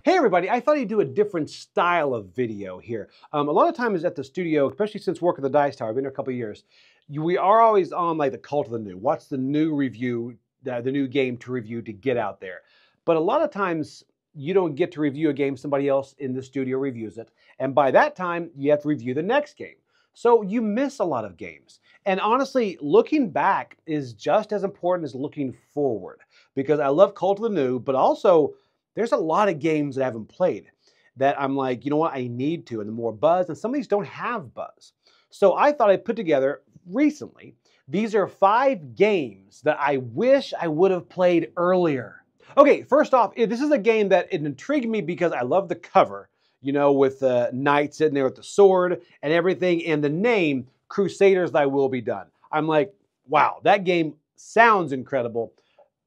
Hey everybody, I thought I'd do a different style of video here. A lot of times at the studio, especially since working the Dice Tower, I've been here a couple of years, we are always on like the cult of the new. What's the new review, the new game to review to get out there? But a lot of times you don't get to review a game, somebody else in the studio reviews it. And by that time, you have to review the next game. So you miss a lot of games. And honestly, looking back is just as important as looking forward because I love cult of the new, but also there's a lot of games that I haven't played that I'm like, you know what, I need to, and the more buzz, and some of these don't have buzz. So I thought I'd put together recently, these are 5 games that I wish I would have played earlier. Okay, first off, this is a game that it intrigued me because I love the cover, you know, with the knight sitting there with the sword and everything, and the name, Crusaders Thy Will Be Done. I'm like, wow, that game sounds incredible,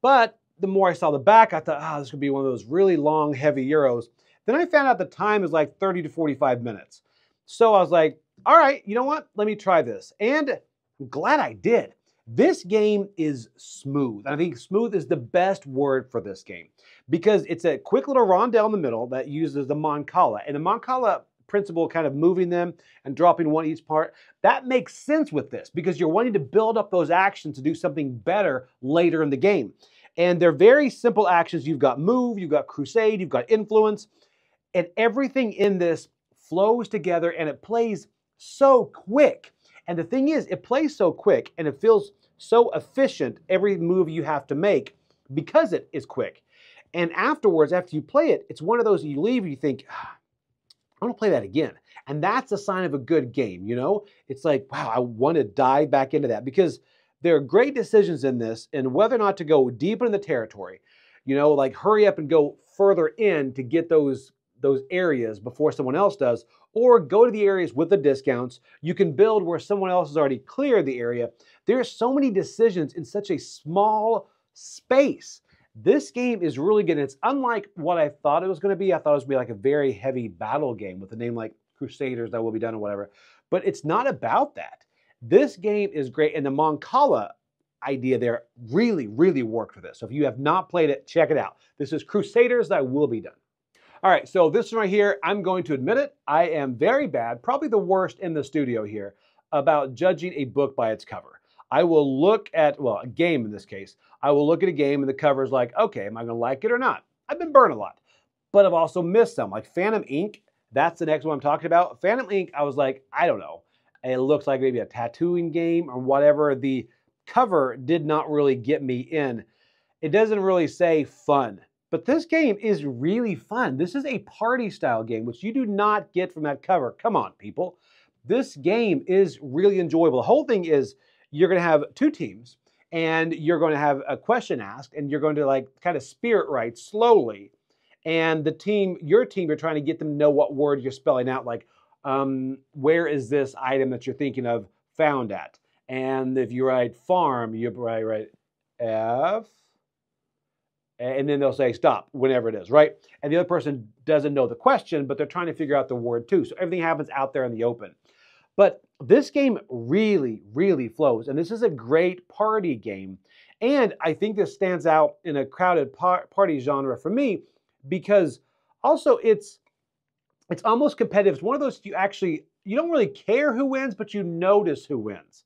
but the more I saw the back, I thought, this could be one of those really long, heavy Euros. Then I found out the time is like 30 to 45 minutes. So I was like, all right, you know what? Let me try this. And I'm glad I did. This game is smooth. I think smooth is the best word for this game because it's a quick little rondel in the middle that uses the Mancala. And the Mancala principle, kind of moving them and dropping one each part, that makes sense with this because you're wanting to build up those actions to do something better later in the game. And they're very simple actions. You've got move, you've got crusade, you've got influence, and everything in this flows together and it plays so quick. And the thing is, it plays so quick and it feels so efficient every move you have to make because it is quick. And afterwards, after you play it, it's one of those you leave and you think, I want to play that again. And that's a sign of a good game, you know? It's like, wow, I want to dive back into that because there are great decisions in this and whether or not to go deep into the territory, you know, like hurry up and go further in to get those areas before someone else does, or go to the areas with the discounts. You can build where someone else has already cleared the area. There are so many decisions in such a small space. This game is really good. It's unlike what I thought it was going to be. I thought it was going to be like a very heavy battle game with a name like Crusaders That Will Be Done or whatever. But it's not about that. This game is great, and the Mancala idea there really, really worked for this. So if you have not played it, check it out. This is Crusaders That Will Be Done. All right, so this one right here, I'm going to admit it, I am very bad, probably the worst in the studio here, about judging a book by its cover. I will look at, well, a game in this case, I will look at a game and the cover is like, okay, am I going to like it or not? I've been burned a lot, but I've also missed some, like Phantom Ink. That's the next one I'm talking about. Phantom Ink, I was like, I don't know. It looks like maybe a tattooing game or whatever. The cover did not really get me in. It doesn't really say fun, but this game is really fun. This is a party style game, which you do not get from that cover. Come on, people. This game is really enjoyable. The whole thing is you're going to have 2 teams and you're going to have a question asked and you're going to like kind of spirit write slowly. And the team, your team, you're trying to get them to know what word you're spelling out, like, where is this item that you're thinking of found at? And if you write farm, you write F, and then they'll say stop, whenever it is, right? And the other person doesn't know the question, but they're trying to figure out the word too. So everything happens out there in the open. But this game really, really flows. And this is a great party game. And I think this stands out in a crowded party genre for me because also it's almost competitive. It's one of those you don't really care who wins, but you notice who wins.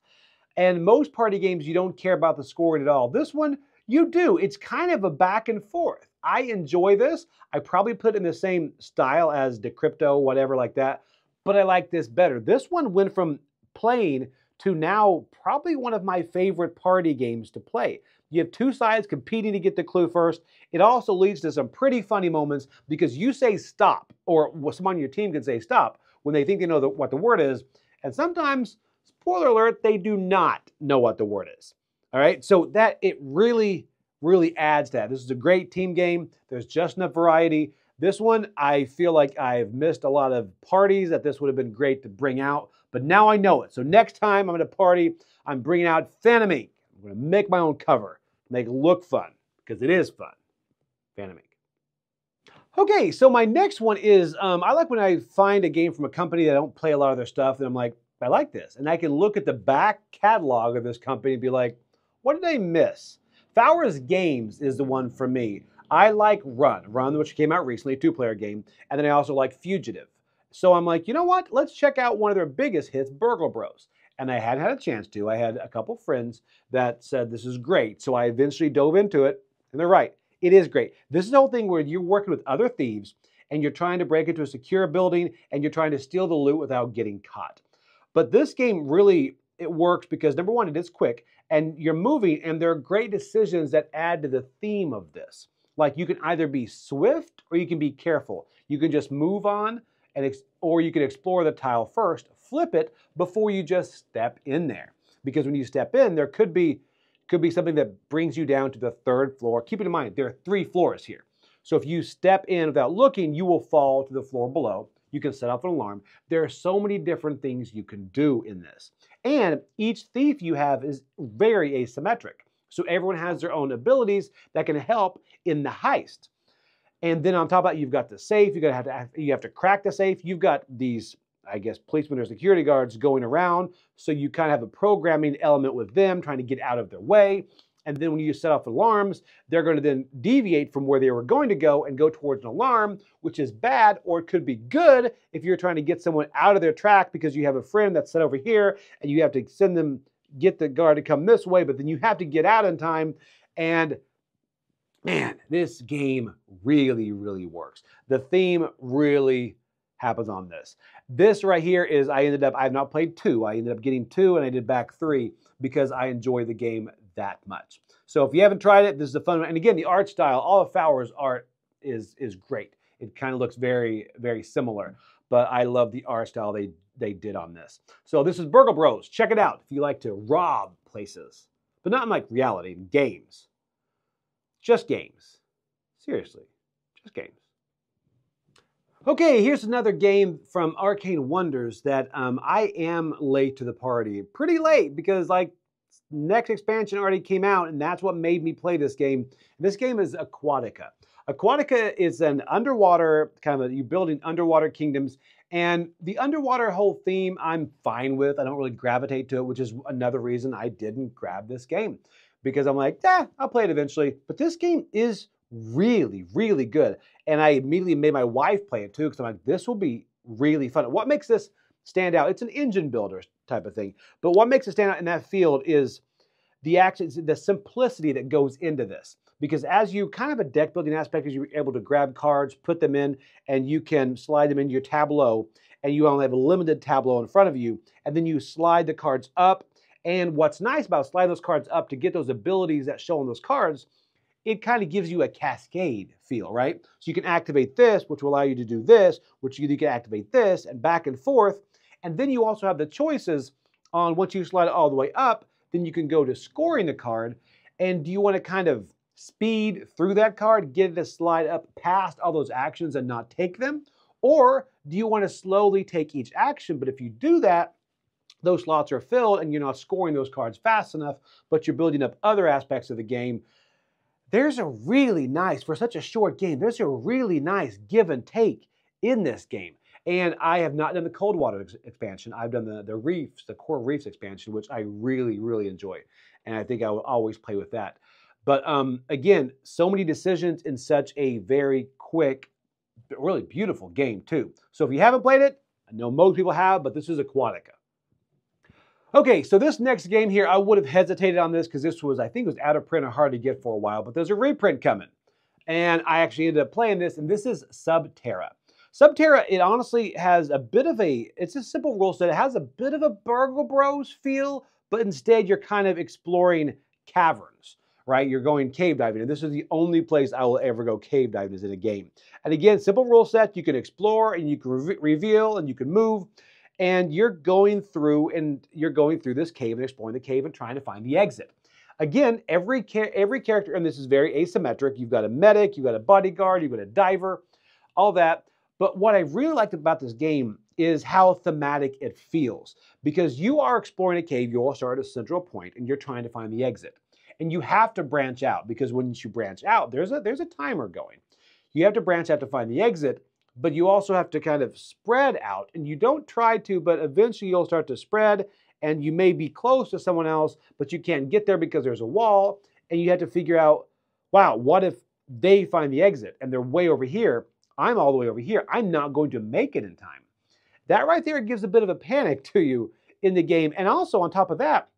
And most party games, you don't care about the scoring at all. This one, you do. It's kind of a back and forth. I enjoy this. I probably put it in the same style as Decrypto, whatever like that, but I like this better. This one went from playing to now probably one of my favorite party games to play. You have 2 sides competing to get the clue first. It also leads to some pretty funny moments because you say stop, or someone on your team can say stop when they think they know what the word is. And sometimes, spoiler alert, they do not know what the word is. All right, so that it really, really adds to that. This is a great team game. There's just enough variety. This one, I feel like I've missed a lot of parties that this would have been great to bring out, but now I know it. So next time I'm at a party, I'm bringing out Phantom Ink. I'm going to make my own cover, make it look fun, because it is fun. Phantom Ink. Okay, so my next one is, I like when I find a game from a company that I don't play a lot of their stuff, and I'm like, I like this. And I can look at the back catalog of this company and be like, what did I miss? Fowers Games is the one for me. I like Run, which came out recently, a two-player game, and then I also like Fugitive. So I'm like, you know what? Let's check out one of their biggest hits, Burglar Bros. And I hadn't had a chance to. I had a couple friends that said this is great, so I eventually dove into it, and they're right. It is great. This is the whole thing where you're working with other thieves, and you're trying to break into a secure building, and you're trying to steal the loot without getting caught. But this game really, it works because, number one, it is quick, and you're moving, and there are great decisions that add to the theme of this. Like, you can either be swift or you can be careful. You can just move on, or you can explore the tile first, flip it before you just step in there. Because when you step in, there could be something that brings you down to the third floor. Keep in mind, there are 3 floors here. So if you step in without looking, you will fall to the floor below. You can set off an alarm. There are so many different things you can do in this. And each thief you have is very asymmetric. So everyone has their own abilities that can help in the heist. And then on top of that, you've got the safe. You have to crack the safe. You've got these, I guess, policemen or security guards going around. So you kind of have a programming element with them, trying to get out of their way. And then when you set off alarms, they're going to then deviate from where they were going to go and go towards an alarm, which is bad, or it could be good if you're trying to get someone out of their track because you have a friend that's set over here and you have to get the guard to come this way, but then you have to get out in time. And man, this game really, really works. The theme really happens on this. This right here is, I have not played 2. I ended up getting 2 and I did back 3 because I enjoy the game that much. So if you haven't tried it, this is a fun one. And again, the art style, all of Fowler's art is great. It kind of looks very, very similar, but I love the art style they did on this. So this is Burglar Bros. Check it out if you like to rob places, but not in like reality, games. Just games. Seriously, just games. Okay, here's another game from Arcane Wonders that I am late to the party. Pretty late because like next expansion already came out and that's what made me play this game. This game is Aquatica. Aquatica is an underwater, you building underwater kingdoms, and the underwater whole theme I'm fine with. I don't really gravitate to it, which is another reason I didn't grab this game. Because I'm like, I'll play it eventually. But this game is really, really good. And I immediately made my wife play it too, because I'm like, this will be really fun. What makes this stand out? It's an engine builder type of thing. But what makes it stand out in that field is the simplicity that goes into this. Because as you kind of a deck building aspect, is you're able to grab cards, put them in, and you can slide them into your tableau. And you only have a limited tableau in front of you. And then you slide the cards up. And what's nice about sliding those cards up to get those abilities that show on those cards, it kind of gives you a cascade feel, right? So you can activate this, which will allow you to do this, which you can activate this, and back and forth. And then you also have the choices on once you slide it all the way up, then you can go to scoring the card. And do you want to kind of speed through that card, get it to slide up past all those actions and not take them? Or do you want to slowly take each action? But if you do that, those slots are filled and you're not scoring those cards fast enough, but you're building up other aspects of the game. There's a really nice, for such a short game, there's a really nice give and take in this game. And I have not done the Cold Water expansion. I've done the Reefs, the Core Reefs expansion, which I really, really enjoy. And I think I will always play with that. But again, so many decisions in such a very quick, really beautiful game too. So if you haven't played it, I know most people have, but this is Aquatica. Okay, so this next game here, I would have hesitated on this because this was, I think it was out of print or hard to get for a while, but there's a reprint coming. And I actually ended up playing this, and this is Subterra. Subterra, it honestly has a bit of it's a simple rule set. It has a bit of a Burglar Bros feel, but instead you're kind of exploring caverns, right? You're going cave diving, and this is the only place I will ever go cave diving is in a game. And again, simple rule set, you can explore, and you can reveal, and you can move. And you're going through this cave and exploring the cave and trying to find the exit. Again, every character in this is very asymmetric. You've got a medic, you've got a bodyguard, you've got a diver, all that. But what I really liked about this game is how thematic it feels. Because you are exploring a cave, you all start at a central point and you're trying to find the exit. And you have to branch out because when you branch out, there's a timer going. You have to branch out to find the exit. But you also have to kind of spread out, and you don't try to, but eventually you'll start to spread, and you may be close to someone else, but you can't get there because there's a wall, and you have to figure out, wow, what if they find the exit and they're way over here. I'm all the way over here. I'm not going to make it in time. That right there gives a bit of a panic to you in the game. And also on top of that,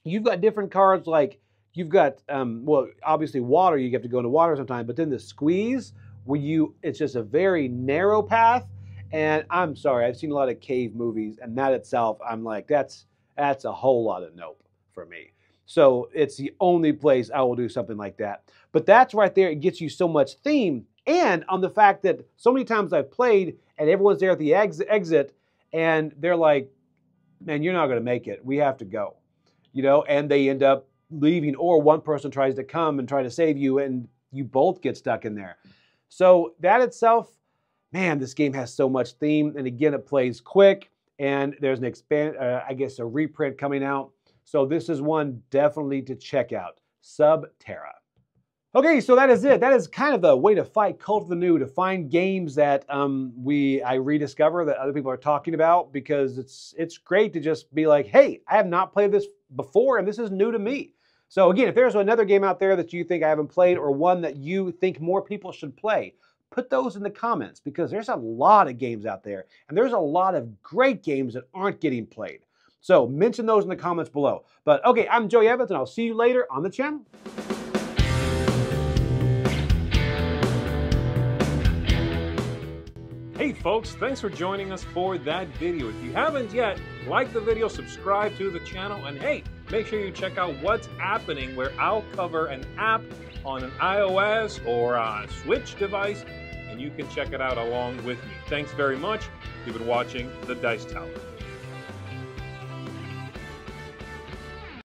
you've got different cards like you've got, well, obviously water, you have to go into water sometime, but then the squeeze where it's just a very narrow path. And I'm sorry, I've seen a lot of cave movies and that itself, I'm like, that's a whole lot of nope for me. So it's the only place I will do something like that. But that's right there, it gets you so much theme. And on the fact that so many times I've played and everyone's there at the exit and they're like, man, you're not going to make it. We have to go. You know, and they end up leaving, or one person tries to come and try to save you and you both get stuck in there. So that itself, man, this game has so much theme. And again, it plays quick and there's an I guess a reprint coming out. So this is one definitely to check out, Subterra. Okay, so that is it. That is kind of the way to fight Cult of the New, to find games that I rediscover that other people are talking about, because it's great to just be like, hey, I have not played this before and this is new to me. So again, if there's another game out there that you think I haven't played or one that you think more people should play, put those in the comments, because there's a lot of games out there and there's a lot of great games that aren't getting played. So mention those in the comments below. But okay, I'm Joey Evans and I'll see you later on the channel. Hey folks, thanks for joining us for that video. If you haven't yet, like the video, subscribe to the channel, and hey, make sure you check out what's happening, where I'll cover an app on an iOS or a Switch device, and you can check it out along with me. Thanks very much. You've been watching The Dice Tower.